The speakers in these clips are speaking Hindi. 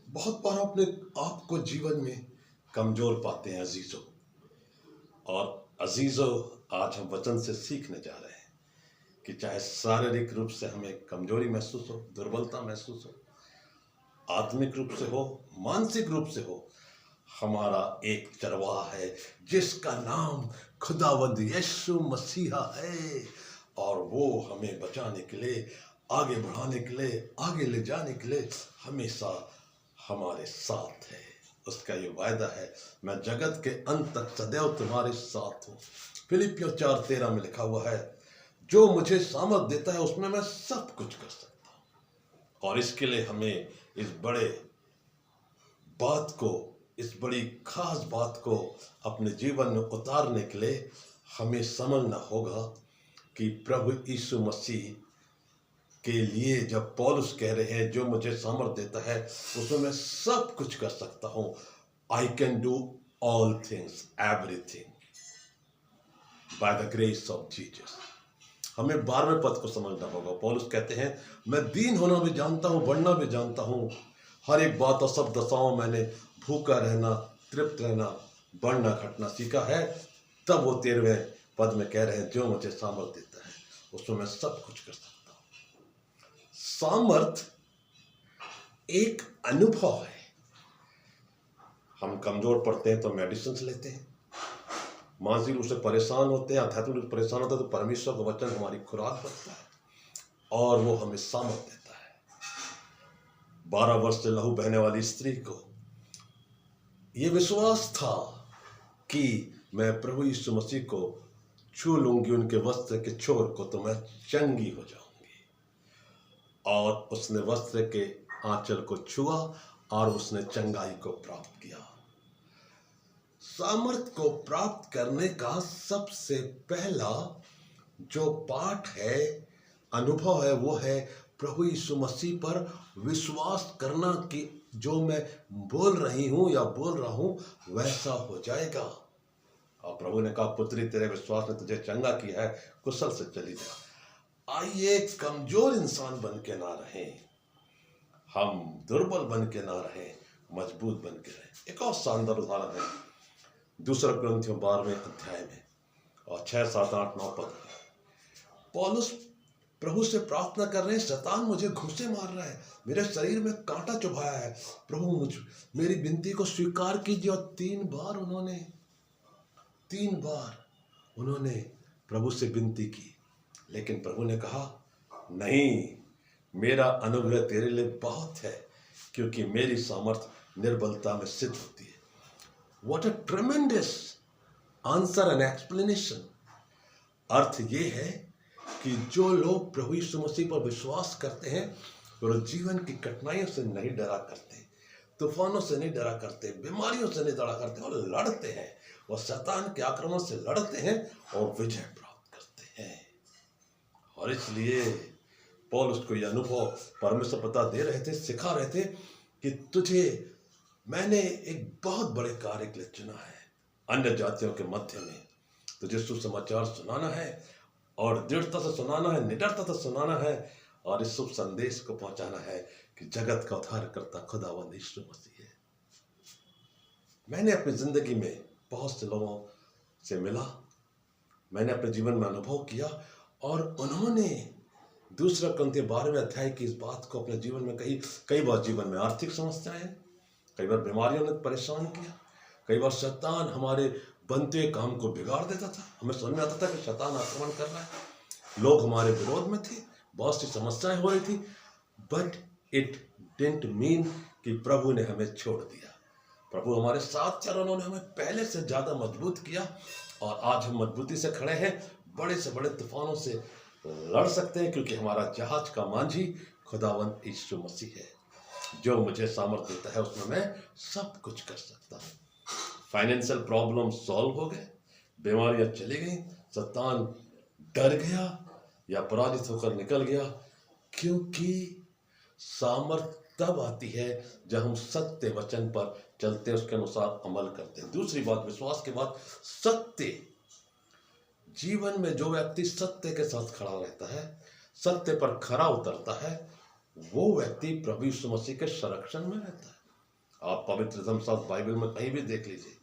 बहुत बार अपने आप को जीवन में कमजोर पाते हैं अजीजों। और अजीजों, आज हम वचन से सीखने जा रहे हैं कि चाहे शारीरिक रूप से हमें कमजोरी महसूस हो, दुर्बलता महसूस हो, आत्मिक रूप से हो, मानसिक रूप से हो, हमारा एक चरवाहा है जिसका नाम खुदावंद यीशु मसीहा है। और वो हमें बचाने के लिए, आगे बढ़ाने के लिए, आगे ले जाने के लिए हमेशा हमारे साथ है। उसका ये वायदा है, मैं जगत के अंत तक सदैव तुम्हारे साथ हूँ। फिलिपियों 4:13 में लिखा हुआ है, जो मुझे सामर्थ देता है उसमें मैं सब कुछ कर सकता हूँ। और इसके लिए हमें इस बड़े बात को, इस बड़ी खास बात को अपने जीवन में उतारने के लिए हमें समझना होगा कि प्रभु यीशु मसीह के लिए जब पौलुस कह रहे हैं जो मुझे सामर्थ देता है उसमें मैं सब कुछ कर सकता हूं, I can do all things, everything by the grace of Jesus. हमें 12वें पद को समझना होगा। पौलुस कहते हैं, मैं दीन होना भी जानता हूं, बढ़ना भी जानता हूं, हर एक बात और सब दशाओं मैंने भूखा रहना, तृप्त रहना, बढ़ना, घटना सीखा है। तब वो 13वें पद में कह रहे हैं, जो मुझे सामर्थ देता है उसमें मैं सब कुछ कर सकता हूं। सामर्थ एक अनुभव है। हम कमजोर पड़ते हैं तो मेडिसिन लेते हैं, मानसिक रूप से परेशान होते हैं, आध्यात्मिक रूप से परेशान होते हैं तो परमेश्वर का वचन हमारी खुराक बनता है और वो हमें सामर्थ देता है। 12 वर्ष से लहू बहने वाली स्त्री को ये विश्वास था कि मैं प्रभु यीशु मसीह को छू लूंगी, उनके वस्त्र के छोर को, तो मैं चंगी हो जाऊंगी। और उसने वस्त्र के आंचल को छुआ और उसने चंगाई को प्राप्त किया। सामर्थ को प्राप्त करने का सबसे पहला जो पाठ है, अनुभव है, वो है प्रभु यीशु मसीह पर विश्वास करना कि जो मैं बोल रही हूं या बोल रहा हूं वैसा हो जाएगा। और प्रभु ने कहा, पुत्री तेरे विश्वास ने तुझे चंगा किया है, कुशल से चली जा। आइए कमजोर इंसान बन के ना रहें, हम दुर्बल बन के ना रहें, मजबूत बन के रहें। एक और शानदार उदाहरण है 2 कुरिन्थियों 12वें अध्याय में और 6, 7, 8, 9 पद में। पौलुस प्रभु से प्रार्थना कर रहे हैं, शैतान मुझे घूंसे मार रहा है, मेरे शरीर में कांटा चुभाया है, प्रभु मेरी विनती को स्वीकार कीजिए। और 3 बार उन्होंने प्रभु से विनती की, लेकिन प्रभु ने कहा, नहीं, मेरा अनुग्रह तेरे लिए बहुत है, क्योंकि मेरी सामर्थ निर्बलता में सिद्ध होती है। What a tremendous answer and explanation। अर्थ ये है कि जो लोग प्रभु यीशु मसीह पर विश्वास करते हैं वो जीवन की कठिनाइयों से नहीं डरा करते, तूफानों से नहीं डरा करते, बीमारियों से नहीं डरा करते, और लड़ते हैं और शैतान के आक्रमण से लड़ते हैं और विजय प्राप्त करते हैं। और इसलिए पौलुस को यह अनुभव परमेश्वर पता दे रहे थे, सिखा रहे थे कि तुझे मैंने एक बहुत बड़े कार्य के लिए चुना है, अन्य जातियों के मध्य में तुझे सुसमाचार सुनाना है और दृढ़ता से सुनाना है, निडरता से सुनाना है, और इस शुभ संदेश को पहुंचाना है कि जगत का उद्धारकर्ता खुदावंद यीशु मसीह है। मैंने अपनी जिंदगी में बहुत से लोगों से मिला, मैंने अपने जीवन में अनुभव किया, और उन्होंने 2 कुरिन्थियों 12वें अध्याय की इस बात को अपने जीवन में कही। कई बार जीवन में आर्थिक समस्याएं, कई बार बीमारियों ने परेशान किया, कई बार शैतान हमारे बनते हुए काम को बिगाड़ देता था। हमें समझ में आता था कि शैतान आक्रमण कर रहा है, लोग हमारे विरोध में थे, बहुत सी समस्याएं हो रही थी, बट इट डिडंट मीन कि प्रभु ने हमें छोड़ दिया। प्रभु हमारे साथ थे और उन्होंने हमें पहले से ज्यादा मजबूत किया, और आज हम मजबूती से खड़े हैं, बड़े से बड़े तूफानों से लड़ सकते हैं, क्योंकि हमारा जहाज का मांझी खुदावंद यीशु मसीह है। जो मुझे सामर्थ देता है उसमें मैं सब कुछ कर सकता हूँ। फाइनेंशियल प्रॉब्लम सॉल्व हो गए, बीमारियां चली गई, शैतान डर गया या पराजित होकर निकल गया, क्योंकि सामर्थ तब आती है जब हम सत्य वचन पर चलते हैं, उसके अनुसार अमल करते हैं। दूसरी बात, विश्वास के बाद सत्य। जीवन में जो व्यक्ति सत्य के साथ खड़ा रहता है, सत्य पर खरा उतरता है, वो व्यक्ति प्रभु यीशु मसीह के संरक्षण में रहता है। आप पवित्र धर्मशास्त्र बाइबल में कहीं भी देख लीजिए,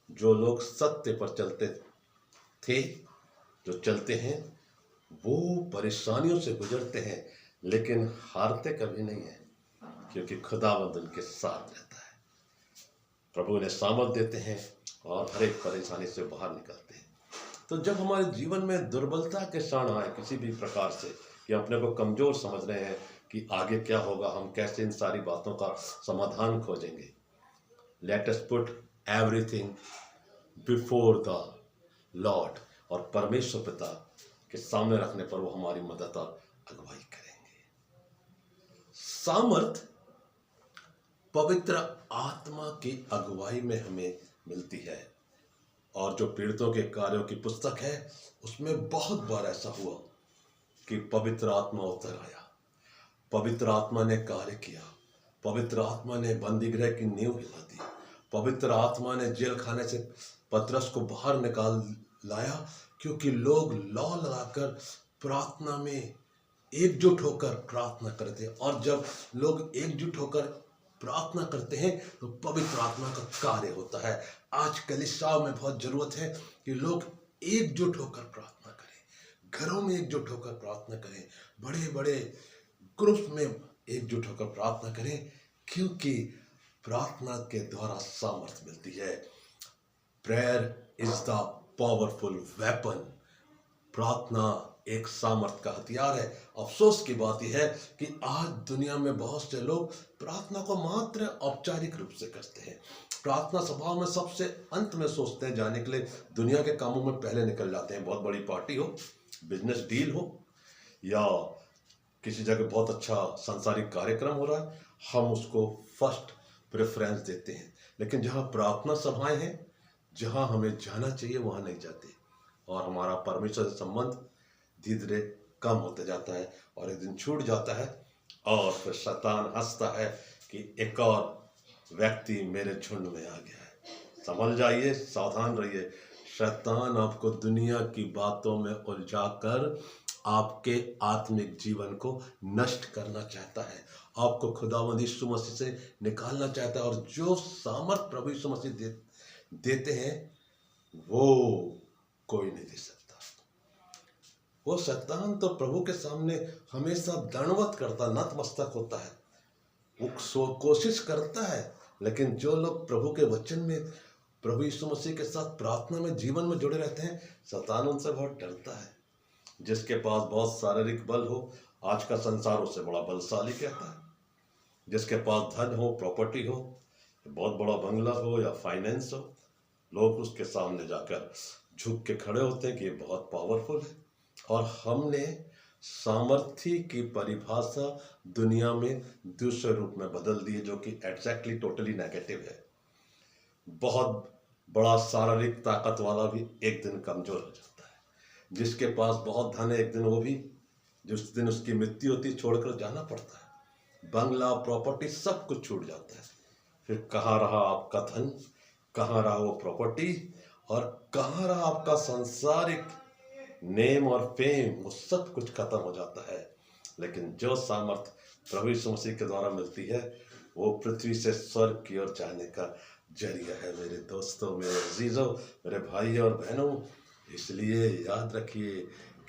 जो लोग सत्य पर चलते थे, जो चलते हैं, वो परेशानियों से गुजरते हैं लेकिन हारते कभी नहीं है, क्योंकि खुदावंद उनके साथ रहता है। प्रभु ने सामर्थ देते हैं और हर एक परेशानी से बाहर निकलते हैं। तो जब हमारे जीवन में दुर्बलता के क्षण आए किसी भी प्रकार से, कि अपने को कमजोर समझ रहे हैं कि आगे क्या होगा, हम कैसे इन सारी बातों का समाधान खोजेंगे, let us put everything before the Lord, और परमेश्वर पिता के सामने रखने पर वो हमारी मदद और अगुवाई करेंगे। सामर्थ पवित्र आत्मा की अगुवाई में हमें मिलती है, और जो पीड़ितों के कार्यों की पुस्तक है उसमें बहुत बार ऐसा हुआ कि पवित्र आत्मा उतर आया, पवित्र आत्मा ने कार्य किया, पवित्र आत्मा ने बंदीगृह की नींव हिला दी, पवित्र आत्मा ने जेल खाने से पतरस को बाहर निकाल लाया, क्योंकि लोग लौ लगाकर प्रार्थना में एकजुट होकर प्रार्थना करते हैं। और जब लोग एकजुट होकर प्रार्थना करते हैं तो पवित्र आत्मा का कार्य होता है। आज कलीसियाओं में बहुत जरूरत है कि लोग एकजुट होकर प्रार्थना करें, घरों में एकजुट होकर प्रार्थना करें, बड़े बड़े ग्रुप में एकजुट होकर प्रार्थना करें, क्योंकि प्रार्थना के द्वारा सामर्थ मिलती है। Prayer is the powerful weapon. प्रार्थना एक सामर्थ का हथियार है। अफसोस की बात यह है कि आज दुनिया में बहुत से लोग प्रार्थना को मात्र औपचारिक रूप से करते हैं। प्रार्थना सभा में सबसे अंत में सोचते हैं जाने के लिए, दुनिया के कामों में पहले निकल जाते हैं। बहुत बड़ी पार्टी हो, बिजनेस डील हो, या किसी जगह बहुत अच्छा सांसारिक कार्यक्रम हो रहा है, हम उसको फर्स्ट प्रेफरेंस देते हैं। लेकिन जहाँ प्रार्थना सभाएं हैं, जहाँ हमें जाना चाहिए, वहाँ नहीं जाते, और हमारा परमेश्वर से संबंध धीरे धीरे कम होते जाता है, और एक दिन छूट जाता है, और फिर शैतान हंसता है कि एक और व्यक्ति मेरे झुंड में आ गया है। संभल जाइए, सावधान रहिए। शैतान आपको दुनिया की बातों में उलझाकर आपके आत्मिक जीवन को नष्ट करना चाहता है, आपको खुदावंद यीशु मसीह से निकालना चाहता है। और जो सामर्थ प्रभु यीशु मसीह देते हैं वो कोई नहीं दे सकता। वो शैतान तो प्रभु के सामने हमेशा दंडवत करता, नतमस्तक होता है, वो कोशिश करता है। लेकिन जो लोग प्रभु के वचन में, प्रभु यीशु मसीह के साथ प्रार्थना में, जीवन में जुड़े रहते हैं, शैतान उनसे बहुत डरता है। जिसके पास बहुत शारीरिक बल हो, आज का संसार उससे बड़ा बलशाली कहता है। जिसके पास धन हो, प्रॉपर्टी हो, बहुत बड़ा बंगला हो या फाइनेंस हो, लोग उसके सामने जाकर झुक के खड़े होते हैं कि ये बहुत पावरफुल है। और हमने सामर्थ्य की परिभाषा दुनिया में दूसरे रूप में बदल दी है, जो कि एग्जैक्टली टोटली नेगेटिव है। बहुत बड़ा शारीरिक ताकत वाला भी एक दिन कमजोर हो जाता है। जिसके पास बहुत धन है, एक दिन वो भी, जिस दिन उसकी मृत्यु होती, छोड़कर जाना पड़ता है। बंगला, प्रॉपर्टी सब कुछ छूट जाता है। फिर कहाँ रहा आपका धन, कहाँ रहा वो प्रॉपर्टी, और कहाँ रहा आपका सांसारिक नेम और फेम, वो सब कुछ खत्म हो जाता है। लेकिन जो सामर्थ प्रभु यीशु मसीह के द्वारा मिलती है, वो पृथ्वी से स्वर्ग की ओर जाने का जरिया है। मेरे दोस्तों, मेरे अजीजों, मेरे भाइयों और बहनों, इसलिए याद रखिए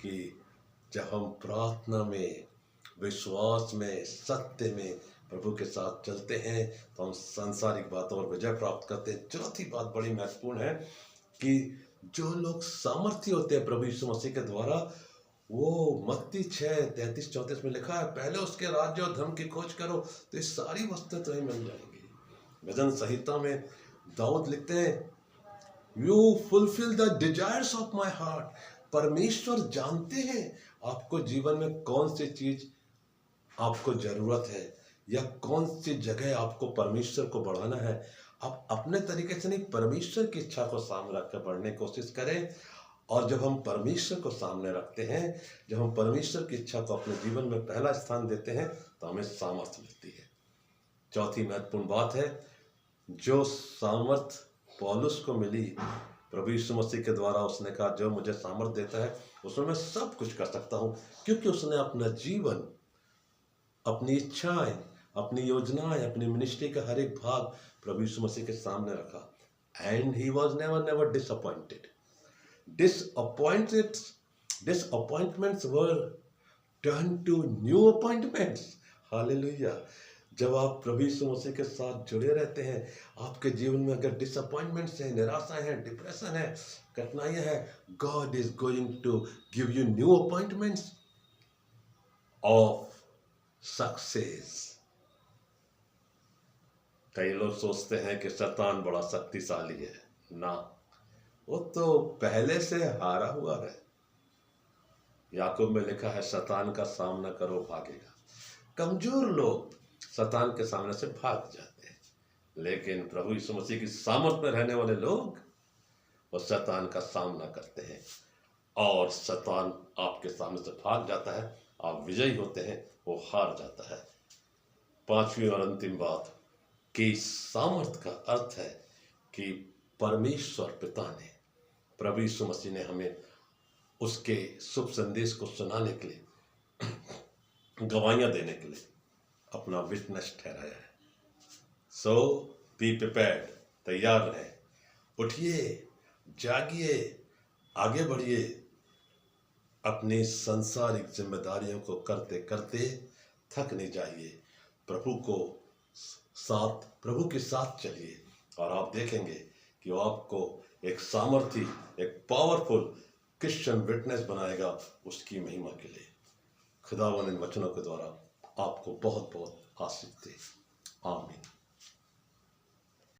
कि जब हम प्रार्थना में, विश्वास में, सत्य में प्रभु के साथ चलते हैं तो हम सांसारिक बातों पर विजय प्राप्त करते हैं। चौथी बात बड़ी महत्वपूर्ण है कि जो लोग सामर्थ्य होते हैं प्रभु यीशु मसीह के द्वारा, वो मत्ती 6:33-34 में लिखा है, पहले उसके राज्य और धर्म की खोज करो तो ये सारी वस्तुएं तुम्हें मिल जाएंगी। भजन संहिता में दाऊद लिखते हैं, you fulfil the desires of my heart. परमेश्वर जानते हैं आपको जीवन में कौन सी चीज आपको जरूरत है, या कौन सी जगह आपको परमेश्वर को बढ़ाना है। आप अपने तरीके से नहीं, परमेश्वर की इच्छा को सामने रखकर बढ़ने की कोशिश करें। और जब हम परमेश्वर को सामने रखते हैं, जब हम परमेश्वर की इच्छा को अपने जीवन में पहला स्थान देते हैं, तो हमें सामर्थ्य मिलती है। चौथी महत्वपूर्ण बात है, जो सामर्थ पौलुस को मिली प्रभु यीशु मसीह के द्वारा, उसने कहा जो मुझे सामर्थ देता है उसमें मैं सब कुछ कर सकता हूँ, क्योंकि उसने अपना जीवन, अपनी इच्छाएं, अपनी योजनाएं, अपनी मिनिस्ट्री का हर एक भाग प्रभु यीशु मसीह के सामने रखा। And he was never disappointed. Disappointments were turned to new appointments. Hallelujah. जब आप प्रभु यीशु मसीह के साथ जुड़े रहते हैं, आपके जीवन में अगर डिसअपॉइंटमेंट्स है, निराशा है, डिप्रेशन है, कठिनाइयां है, God is going to give you new appointments of success. कई लोग सोचते हैं कि शैतान बड़ा शक्तिशाली है। ना, वो तो पहले से हारा हुआ है। याकूब में लिखा है, शैतान का सामना करो भागेगा। कमजोर लोग शैतान के सामने से भाग जाते हैं, लेकिन प्रभु यीशु मसीह की सामर्थ में रहने वाले लोग वो शैतान का सामना करते हैं और शैतान आपके सामने से भाग जाता है, आप विजयी होते हैं, वो हार जाता है। पांचवी और अंतिम बात कि सामर्थ का अर्थ है कि परमेश्वर पिता ने, प्रभु यीशु मसीह ने हमें उसके शुभ संदेश को सुनाने के लिए, गवाहियां देने के लिए अपना विटनेस ठहराया है। सो बी प्रिपेयर्ड, तैयार रहें, उठिए, जागिए, आगे बढ़िए। अपनी सांसारिक जिम्मेदारियों को करते करते थक नहीं जाइए। प्रभु के साथ चलिए और आप देखेंगे कि वो आपको एक सामर्थी, एक पावरफुल क्रिश्चियन विटनेस बनाएगा उसकी महिमा के लिए। खुदावन इन वचनों के द्वारा आपको बहुत बहुत आशीष दे। आमीन।